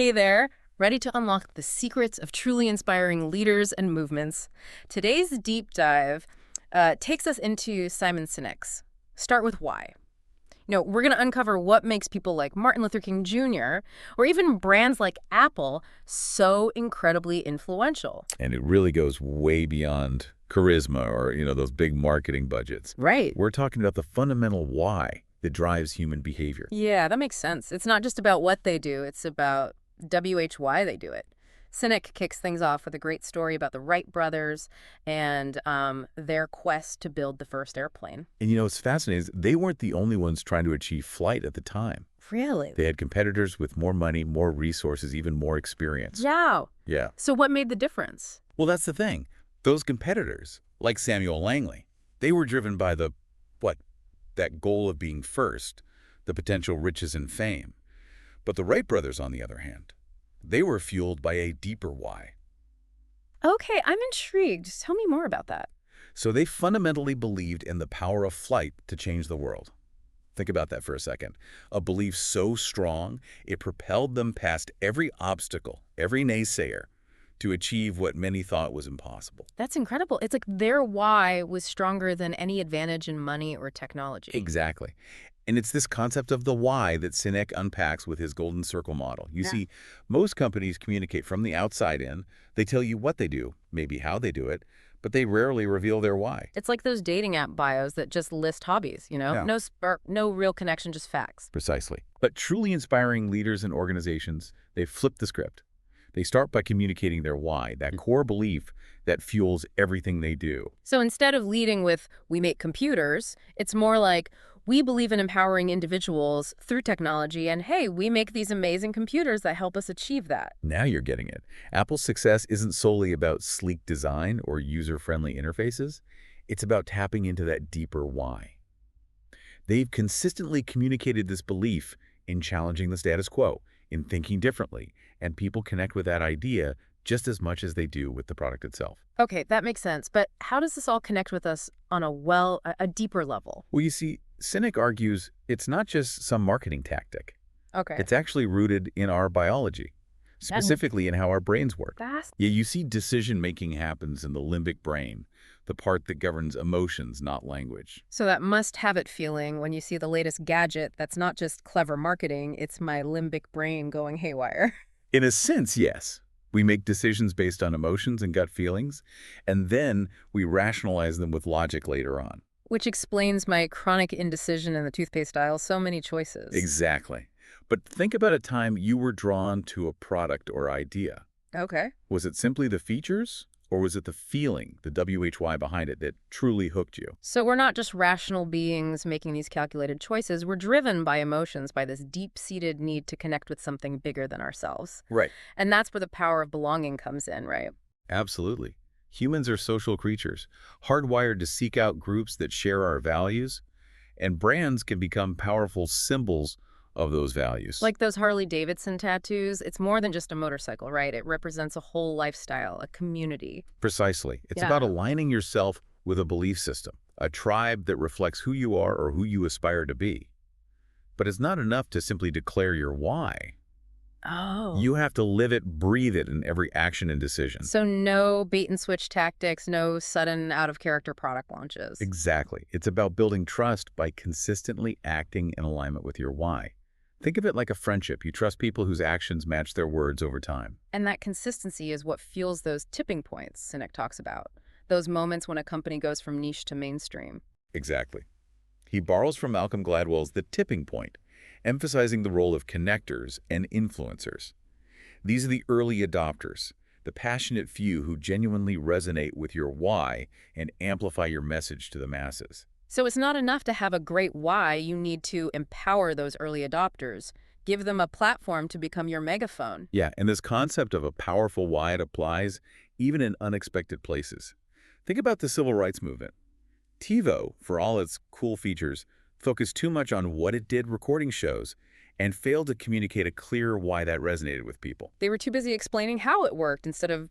Hey there, ready to unlock the secrets of truly inspiring leaders and movements? Today's deep dive takes us into Simon Sinek's Start with Why. We're going to uncover what makes people like Martin Luther King Jr. or even brands like Apple so incredibly influential. And it really goes way beyond charisma or, those big marketing budgets. Right. We're talking about the fundamental why that drives human behavior. Yeah, that makes sense. It's not just about what they do, it's about why they do it. Sinek kicks things off with a great story about the Wright brothers and their quest to build the first airplane. And what's fascinating is they weren't the only ones trying to achieve flight at the time. Really? They had competitors with more money, more resources, even more experience. Yeah. Yeah. So what made the difference? Well, that's the thing. Those competitors, like Samuel Langley, they were driven by that goal of being first, the potential riches and fame. But the Wright brothers, on the other hand, they were fueled by a deeper why. Okay, I'm intrigued. Tell me more about that. So they fundamentally believed in the power of flight to change the world. Think about that for a second. A belief so strong, it propelled them past every obstacle, every naysayer, to achieve what many thought was impossible. That's incredible. It's like their why was stronger than any advantage in money or technology. Exactly. And it's this concept of the why that Sinek unpacks with his golden circle model. You see, most companies communicate from the outside in. They tell you what they do, maybe how they do it, but they rarely reveal their why. It's like those dating app bios that just list hobbies, Yeah. No spark, no real connection, just facts. Precisely. But truly inspiring leaders and organizations, they flip the script. They start by communicating their why, that core belief that fuels everything they do. So instead of leading with, we make computers, it's more like, we believe in empowering individuals through technology, and hey, we make these amazing computers that help us achieve that. Now you're getting it. Apple's success isn't solely about sleek design or user-friendly interfaces. It's about tapping into that deeper why. They've consistently communicated this belief in challenging the status quo, in thinking differently, and people connect with that idea just as much as they do with the product itself. Okay, that makes sense. But how does this all connect with us on a deeper level? Well, you see, Sinek argues it's not just some marketing tactic. Okay. It's actually rooted in our biology, specifically in how our brains work. Fast. Yeah, you see decision-making happens in the limbic brain, the part that governs emotions, not language. So that must-have-it feeling when you see the latest gadget that's not just clever marketing, it's my limbic brain going haywire. In a sense, yes. We make decisions based on emotions and gut feelings, and then we rationalize them with logic later on. Which explains my chronic indecision in the toothpaste aisle, so many choices. Exactly. But think about a time you were drawn to a product or idea. Okay. Was it simply the features, or was it the feeling, the why behind it, that truly hooked you? So we're not just rational beings making these calculated choices. We're driven by emotions, by this deep-seated need to connect with something bigger than ourselves. Right. And that's where the power of belonging comes in, right? Absolutely. Humans are social creatures, hardwired to seek out groups that share our values, and brands can become powerful symbols of those values. Like those Harley-Davidson tattoos, it's more than just a motorcycle, right? It represents a whole lifestyle, a community. Precisely. It's Yeah. about aligning yourself with a belief system, a tribe that reflects who you are or who you aspire to be. But it's not enough to simply declare your why. Oh. You have to live it, breathe it in every action and decision. So no bait-and-switch tactics, no sudden out-of-character product launches. Exactly. It's about building trust by consistently acting in alignment with your why. Think of it like a friendship. You trust people whose actions match their words over time. And that consistency is what fuels those tipping points Sinek talks about. Those moments when a company goes from niche to mainstream. Exactly. He borrows from Malcolm Gladwell's The Tipping Point, emphasizing the role of connectors and influencers. These are the early adopters, the passionate few who genuinely resonate with your why and amplify your message to the masses. So it's not enough to have a great why, you need to empower those early adopters. Give them a platform to become your megaphone. Yeah, and this concept of a powerful why it applies even in unexpected places. Think about the civil rights movement. TiVo, for all its cool features, focused too much on what it did recording shows and failed to communicate a clear why that resonated with people. They were too busy explaining how it worked instead of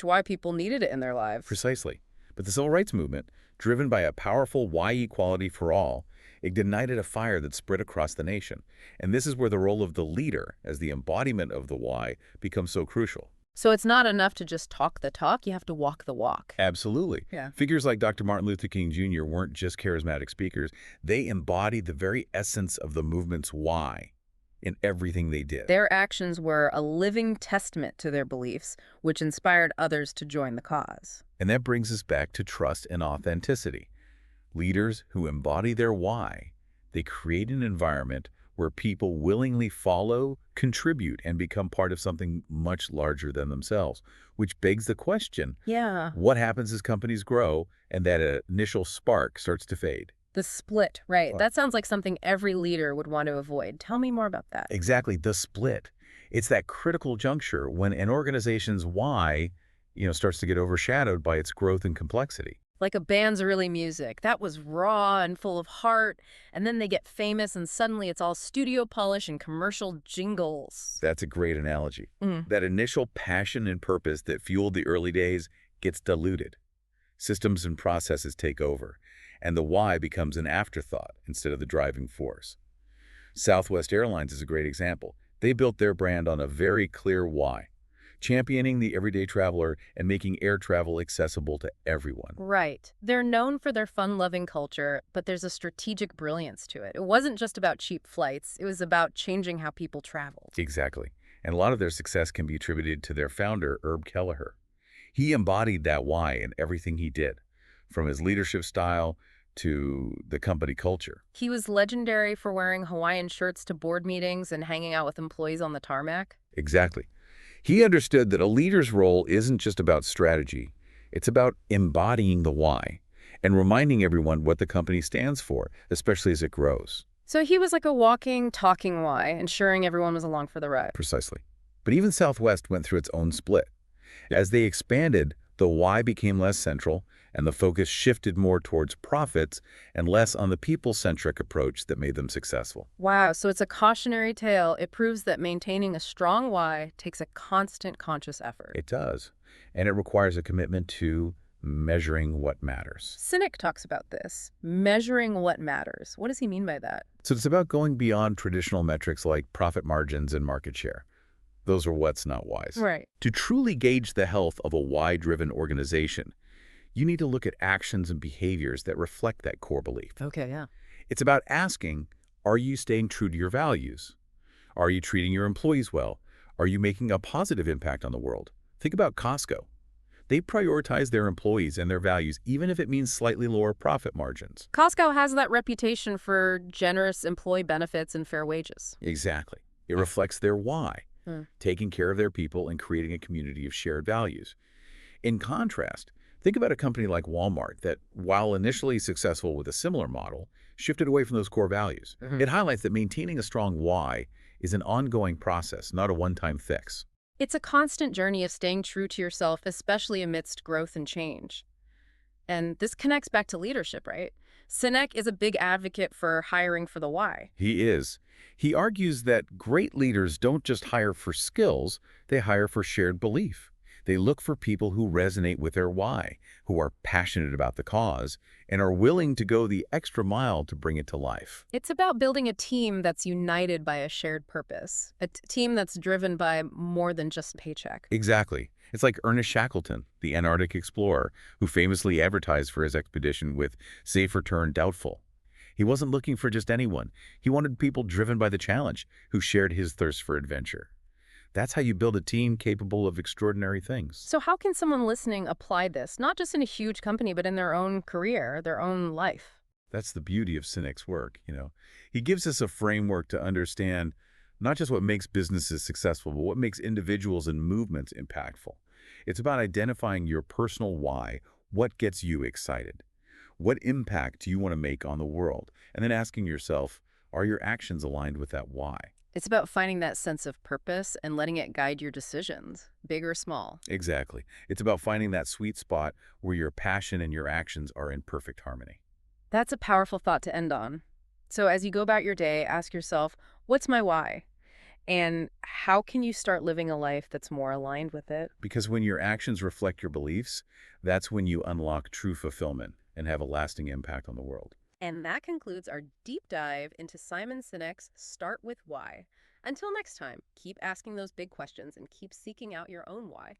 why people needed it in their lives. Precisely. But the civil rights movement, driven by a powerful why equality for all, Ignited a fire that spread across the nation. And this is where the role of the leader, as the embodiment of the why, becomes so crucial. So it's not enough to just talk the talk, you have to walk the walk. Absolutely. Yeah. Figures like Dr. Martin Luther King Jr. weren't just charismatic speakers. They embodied the very essence of the movement's why in everything they did. Their actions were a living testament to their beliefs, which inspired others to join the cause. And that brings us back to trust and authenticity. Leaders who embody their why, they create an environment where people willingly follow, contribute, and become part of something much larger than themselves, which begs the question, Yeah. what happens as companies grow and that initial spark starts to fade? The split, right. Right. That sounds like something every leader would want to avoid. Tell me more about that. Exactly, the split. It's that critical juncture when an organization's why, starts to get overshadowed by its growth and complexity. Like a band's early music. That was raw and full of heart, and then they get famous and suddenly it's all studio polish and commercial jingles. That's a great analogy. Mm. That initial passion and purpose that fueled the early days gets diluted. Systems and processes take over, and the why becomes an afterthought instead of the driving force. Southwest Airlines is a great example. They built their brand on a very clear why, championing the everyday traveler and making air travel accessible to everyone. Right. They're known for their fun-loving culture, but there's a strategic brilliance to it. It wasn't just about cheap flights. It was about changing how people traveled. Exactly. And a lot of their success can be attributed to their founder, Herb Kelleher. He embodied that why in everything he did, from his leadership style to the company culture. He was legendary for wearing Hawaiian shirts to board meetings and hanging out with employees on the tarmac. Exactly. He understood that a leader's role isn't just about strategy. It's about embodying the why and reminding everyone what the company stands for, especially as it grows. So he was like a walking, talking why, ensuring everyone was along for the ride. Precisely. But even Southwest went through its own split. As they expanded, the why became less central, and the focus shifted more towards profits and less on the people-centric approach that made them successful. Wow, so it's a cautionary tale. It proves that maintaining a strong why takes a constant conscious effort. It does. And it requires a commitment to measuring what matters. Sinek talks about this, measuring what matters. What does he mean by that? So it's about going beyond traditional metrics like profit margins and market share. Those are what's, not whys. Right. To truly gauge the health of a why-driven organization, you need to look at actions and behaviors that reflect that core belief. Okay, yeah. It's about asking, are you staying true to your values? Are you treating your employees well? Are you making a positive impact on the world? Think about Costco. They prioritize their employees and their values, even if it means slightly lower profit margins. Costco has that reputation for generous employee benefits and fair wages. Exactly. It reflects their why, Hmm. taking care of their people and creating a community of shared values. In contrast, think about a company like Walmart that, while initially successful with a similar model, shifted away from those core values. Mhm. It highlights that maintaining a strong why is an ongoing process, not a one-time fix. It's a constant journey of staying true to yourself, especially amidst growth and change. And this connects back to leadership, right? Sinek is a big advocate for hiring for the why. He is. He argues that great leaders don't just hire for skills, they hire for shared belief. They look for people who resonate with their why, who are passionate about the cause, and are willing to go the extra mile to bring it to life. It's about building a team that's united by a shared purpose, a team that's driven by more than just paycheck. Exactly. It's like Ernest Shackleton, the Antarctic explorer, who famously advertised for his expedition with "safe return doubtful." He wasn't looking for just anyone. He wanted people driven by the challenge, who shared his thirst for adventure. That's how you build a team capable of extraordinary things. So how can someone listening apply this, not just in a huge company, but in their own career, their own life? That's the beauty of Sinek's work, He gives us a framework to understand not just what makes businesses successful, but what makes individuals and movements impactful. It's about identifying your personal why, what gets you excited, what impact do you want to make on the world, and then asking yourself, are your actions aligned with that why? It's about finding that sense of purpose and letting it guide your decisions, big or small. Exactly. It's about finding that sweet spot where your passion and your actions are in perfect harmony. That's a powerful thought to end on. So as you go about your day, ask yourself, what's my why? And how can you start living a life that's more aligned with it? Because when your actions reflect your beliefs, that's when you unlock true fulfillment and have a lasting impact on the world. And that concludes our deep dive into Simon Sinek's Start With Why. Until next time, keep asking those big questions and keep seeking out your own why.